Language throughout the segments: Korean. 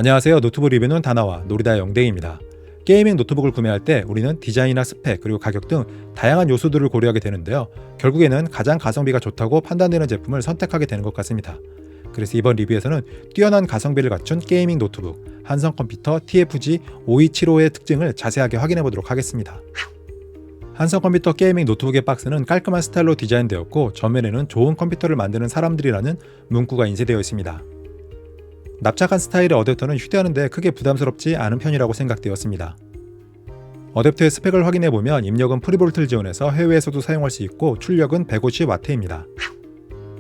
안녕하세요. 노트북 리뷰는 다나와 노리다 영댕입니다. 게이밍 노트북을 구매할 때 우리는 디자인이나 스펙 그리고 가격 등 다양한 요소들을 고려하게 되는데요. 결국에는 가장 가성비가 좋다고 판단되는 제품을 선택하게 되는 것 같습니다. 그래서 이번 리뷰에서는 뛰어난 가성비를 갖춘 게이밍 노트북 한성컴퓨터 TFG 5275의 특징을 자세하게 확인해 보도록 하겠습니다. 한성컴퓨터 게이밍 노트북의 박스는 깔끔한 스타일로 디자인되었고 전면에는 좋은 컴퓨터를 만드는 사람들이라는 문구가 인쇄되어 있습니다. 납작한 스타일의 어댑터는 휴대하는데 크게 부담스럽지 않은 편이라고 생각되었습니다. 어댑터의 스펙을 확인해보면 입력은 프리볼트를 지원해서 해외에서도 사용할 수 있고 출력은 150W입니다.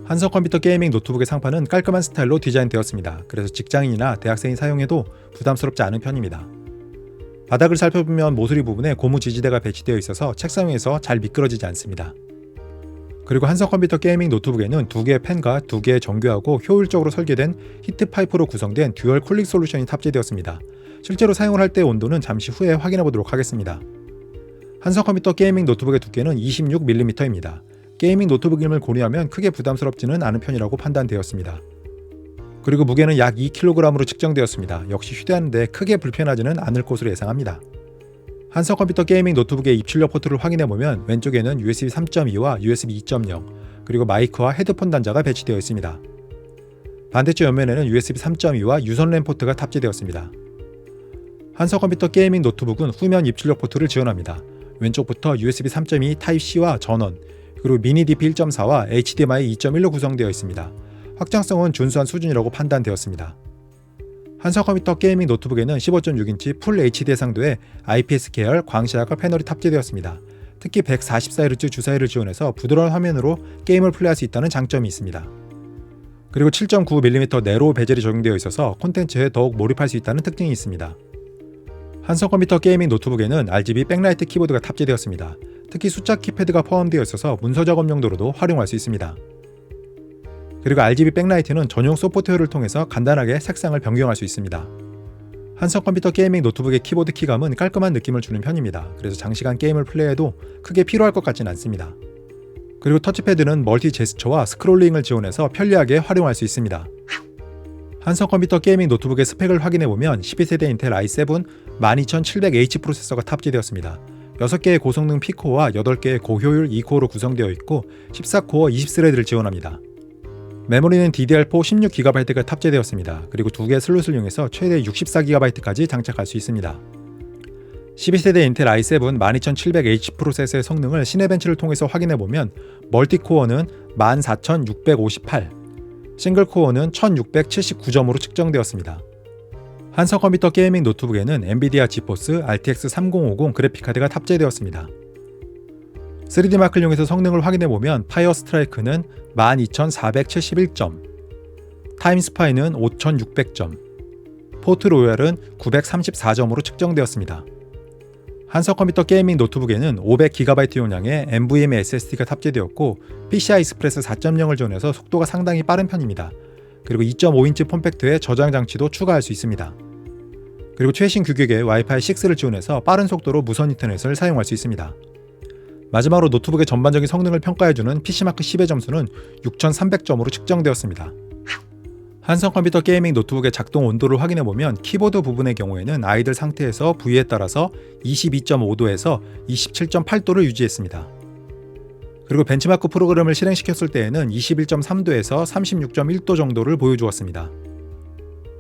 한성컴퓨터 게이밍 노트북의 상판은 깔끔한 스타일로 디자인되었습니다. 그래서 직장인이나 대학생이 사용해도 부담스럽지 않은 편입니다. 바닥을 살펴보면 모서리 부분에 고무 지지대가 배치되어 있어서 책상 위에서 잘 미끄러지지 않습니다. 그리고 한성컴퓨터 게이밍 노트북에는 2개의 팬과 2개의 정교하고 효율적으로 설계된 히트파이프로 구성된 듀얼 쿨링 솔루션이 탑재되었습니다. 실제로 사용을 할 때의 온도는 잠시 후에 확인해 보도록 하겠습니다. 한성컴퓨터 게이밍 노트북의 두께는 26mm입니다. 게이밍 노트북임을 고려하면 크게 부담스럽지는 않은 편이라고 판단되었습니다. 그리고 무게는 약 2kg으로 측정되었습니다. 역시 휴대하는데 크게 불편하지는 않을 것으로 예상합니다. 한성컴퓨터 게이밍 노트북의 입출력 포트를 확인해보면 왼쪽에는 USB 3.2와 USB 2.0 그리고 마이크와 헤드폰 단자가 배치되어 있습니다. 반대쪽 옆면에는 USB 3.2와 유선 랜 포트가 탑재되었습니다. 한성컴퓨터 게이밍 노트북은 후면 입출력 포트를 지원합니다. 왼쪽부터 USB 3.2 타입C와 전원, 그리고 미니 DP 1.4와 HDMI 2.1로 구성되어 있습니다. 확장성은 준수한 수준이라고 판단되었습니다. 한성컴퓨터 게이밍 노트북에는 15.6인치 풀 HD 해상도의 IPS 계열 광시야각 패널이 탑재되었습니다. 특히 144Hz 주사위를 지원해서 부드러운 화면으로 게임을 플레이할 수 있다는 장점이 있습니다. 그리고 7.9mm 네로우 베젤이 적용되어 있어서 콘텐츠에 더욱 몰입할 수 있다는 특징이 있습니다. 한성컴퓨터 게이밍 노트북에는 RGB 백라이트 키보드가 탑재되었습니다. 특히 숫자 키패드가 포함되어 있어서 문서 작업 용도로도 활용할 수 있습니다. 그리고 RGB 백라이트는 전용 소프트웨어를 통해서 간단하게 색상을 변경할 수 있습니다. 한성컴퓨터 게이밍 노트북의 키보드 키감은 깔끔한 느낌을 주는 편입니다. 그래서 장시간 게임을 플레이해도 크게 피로할 것 같진 않습니다. 그리고 터치패드는 멀티 제스처와 스크롤링을 지원해서 편리하게 활용할 수 있습니다. 한성컴퓨터 게이밍 노트북의 스펙을 확인해보면 12세대 인텔 i7 12700H 프로세서가 탑재되었습니다. 6개의 고성능 P코어와 8개의 고효율 2코어로 구성되어 있고 14코어 20스레드를 지원합니다. 메모리는 DDR4 16GB가 탑재되었습니다. 그리고 2개의 슬롯을 이용해서 최대 64GB까지 장착할 수 있습니다. 12세대 인텔 i7 12700H 프로세서의 성능을 시네벤치를 통해서 확인해보면 멀티코어는 14658, 싱글코어는 1679점으로 측정되었습니다. 한성컴퓨터 게이밍 노트북에는 엔비디아 지포스 RTX 3050 그래픽카드가 탑재되었습니다. 3D마크를 이용해서 성능을 확인해보면 파이어 스트라이크는 12471점, 타임스파이는 5600점, 포트 로얄은 934점으로 측정되었습니다. 한성컴퓨터 게이밍 노트북에는 500GB 용량의 NVMe SSD가 탑재되었고 PCI Express 4.0을 지원해서 속도가 상당히 빠른 편입니다. 그리고 2.5인치 폼팩트의 저장 장치도 추가할 수 있습니다. 그리고 최신 규격의 와이파이 6를 지원해서 빠른 속도로 무선 인터넷을 사용할 수 있습니다. 마지막으로 노트북의 전반적인 성능을 평가해주는 PC마크 10의 점수는 6300점으로 측정되었습니다. 한성컴퓨터 게이밍 노트북의 작동 온도를 확인해보면 키보드 부분의 경우에는 아이들 상태에서 부위에 따라서 22.5도에서 27.8도를 유지했습니다. 그리고 벤치마크 프로그램을 실행시켰을 때에는 21.3도에서 36.1도 정도를 보여주었습니다.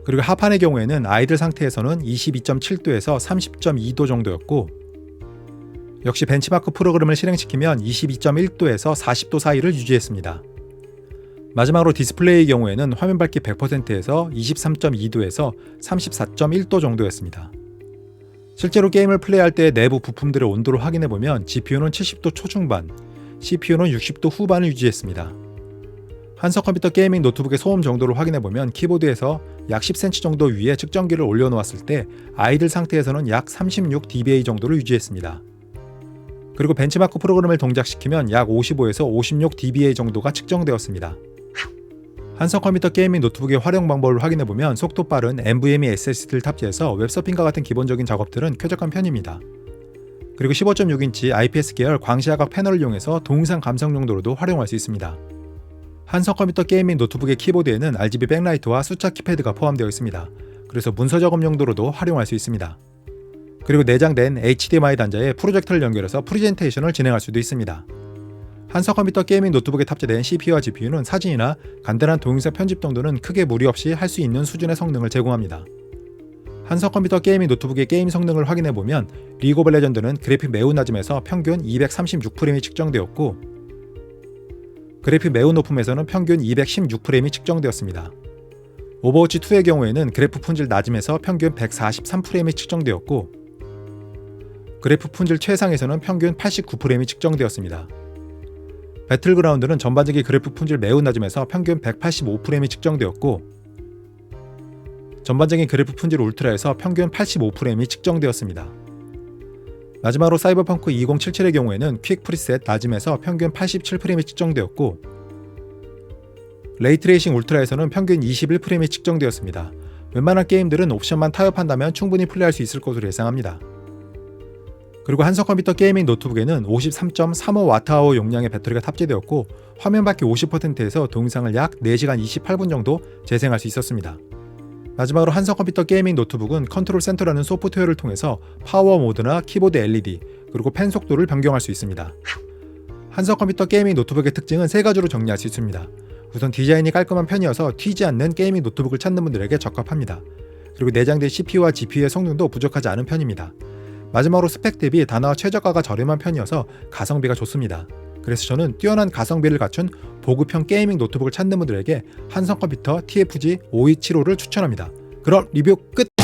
그리고 하판의 경우에는 아이들 상태에서는 22.7도에서 30.2도 정도였고 역시 벤치마크 프로그램을 실행시키면 22.1도에서 40도 사이를 유지했습니다. 마지막으로 디스플레이의 경우에는 화면 밝기 100%에서 23.2도에서 34.1도 정도였습니다. 실제로 게임을 플레이할 때 내부 부품들의 온도를 확인해보면 GPU는 70도 초중반, CPU는 60도 후반을 유지했습니다. 한성컴퓨터 게이밍 노트북의 소음 정도를 확인해보면 키보드에서 약 10cm 정도 위에 측정기를 올려놓았을 때 아이들 상태에서는 약 36dBA 정도를 유지했습니다. 그리고 벤치마크 프로그램을 동작시키면 약 55에서 56dBA 정도가 측정되었습니다. 한성컴퓨터 게이밍 노트북의 활용 방법을 확인해보면 속도 빠른 NVMe SSD를 탑재해서 웹서핑과 같은 기본적인 작업들은 쾌적한 편입니다. 그리고 15.6인치 IPS 계열 광시야각 패널을 이용해서 동영상 감상 용도로도 활용할 수 있습니다. 한성컴퓨터 게이밍 노트북의 키보드에는 RGB 백라이트와 숫자 키패드가 포함되어 있습니다. 그래서 문서 작업 용도로도 활용할 수 있습니다. 그리고 내장된 HDMI 단자에 프로젝터를 연결해서 프레젠테이션을 진행할 수도 있습니다. 한서컴퓨터 게이밍 노트북에 탑재된 CPU와 GPU는 사진이나 간단한 동영상 편집 정도는 크게 무리 없이 할 수 있는 수준의 성능을 제공합니다. 한서컴퓨터 게이밍 노트북의 게임 성능을 확인해보면 리그 오브 레전드는 그래픽 매우 낮음에서 평균 236프레임이 측정되었고, 그래픽 매우 높음에서는 평균 216프레임이 측정되었습니다. 오버워치 2의 경우에는 그래프 품질 낮음에서 평균 143프레임이 측정되었고, 그래프 품질 최상에서는 평균 89프레임이 측정되었습니다. 배틀그라운드는 전반적인 그래프 품질 매우 낮음에서 평균 185프레임이 측정되었고, 전반적인 그래프 품질 울트라에서 평균 85프레임이 측정되었습니다. 마지막으로 사이버펑크 2077의 경우에는 퀵 프리셋 낮음에서 평균 87프레임이 측정되었고, 레이트레이싱 울트라에서는 평균 21프레임이 측정되었습니다. 웬만한 게임들은 옵션만 타협한다면 충분히 플레이할 수 있을 것으로 예상합니다. 그리고 한서컴퓨터 게이밍 노트북에는 53.35Wh 용량의 배터리가 탑재되었고, 화면 밝기 50%에서 동영상을 약 4시간 28분 정도 재생할 수 있었습니다. 마지막으로 한서컴퓨터 게이밍 노트북은 컨트롤 센터라는 소프트웨어를 통해서 파워 모드나 키보드 LED, 그리고 펜 속도를 변경할 수 있습니다. 한서컴퓨터 게이밍 노트북의 특징은 3가지로 정리할 수 있습니다. 우선 디자인이 깔끔한 편이어서 튀지 않는 게이밍 노트북을 찾는 분들에게 적합합니다. 그리고 내장된 CPU와 GPU의 성능도 부족하지 않은 편입니다. 마지막으로 스펙 대비 단화와 최저가가 저렴한 편이어서 가성비가 좋습니다. 그래서 저는 뛰어난 가성비를 갖춘 보급형 게이밍 노트북을 찾는 분들에게 한성컴퓨터 TFG 5275를 추천합니다. 그럼 리뷰 끝!